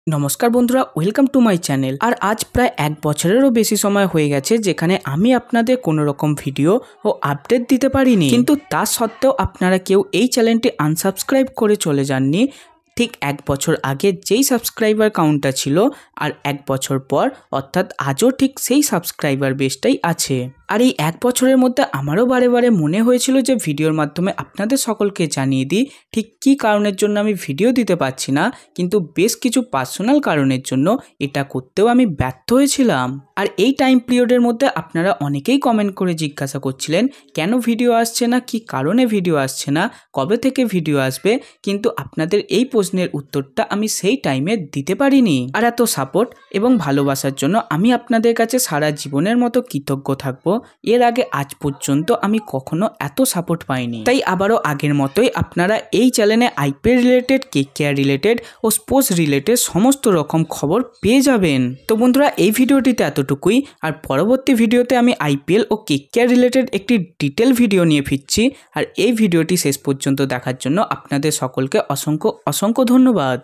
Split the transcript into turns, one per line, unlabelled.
নমস্কার বন্ধুরা, welcome to my channel. আর আজ প্রায় 1 বছরেরও বেশি সময় হয়ে গেছে যেখানে আমি আপনাদের কোনো রকম ভিডিও ও আপডেট দিতে পারিনি, কিন্তু তা সত্ত্বেও আপনারা কেউ এই চ্যানেলটি আনসাবস্ক্রাইব করে চলে যাননি। ঠিক 1 বছর আগে যেই সাবস্ক্রাইবার কাউন্টটা ছিল আর 1 বছর পর অর্থাৎ আজও ঠিক সেই সাবস্ক্রাইবার বেসটাই আছে। আর এই 1 বছরের মধ্যে আমারও বারে বারে মনে হয়েছিল যে ভিডিওর মাধ্যমে আপনাদের সকলকে জানিয়ে দিই ঠিক কী কারণের জন্য আমি ভিডিও দিতে পারছি না, কিন্তু বেশ কিছু পার্সোনাল কারণের জন্য এটা করতেও আমি ব্যর্থ হয়েছিলাম। আর এই টাইম পিরিয়ডের মধ্যে আপনারা অনেকেই কমেন্ট করে জিজ্ঞাসা করছিলেন কেন ভিডিও আসছে না, কী কারণে ভিডিও আসছে না, কবে থেকে ভিডিও আসবে, কিন্তু আপনাদের এই প্রশ্নের উত্তরটা আমি সেই টাইমে দিতে পারিনি। আর এত সাপোর্ট এবং ভালোবাসার জন্য আমি আপনাদের কাছে সারা জীবনের মতো কৃতজ্ঞ থাকবো। এর আগে আজ পর্যন্ত আমি কখনো এত সাপোর্ট পাইনি। তাই আবারও আগের মতোই আপনারা এই চ্যানেলে আইপিএল রিলেটেড, কেকেআর রিলেটেড ও স্পোর্টস রিলেটেড সমস্ত রকম খবর পেয়ে যাবেন। তো বন্ধুরা, এই ভিডিওটিতে এতটুকুই। আর পরবর্তী ভিডিওতে আমি আইপিএল ও কেকেআর রিলেটেড একটি ডিটেল ভিডিও নিয়ে ফিরছি। আর এই ভিডিওটি শেষ পর্যন্ত দেখার জন্য আপনাদের সকলকে অসংখ্য ধন্যবাদ।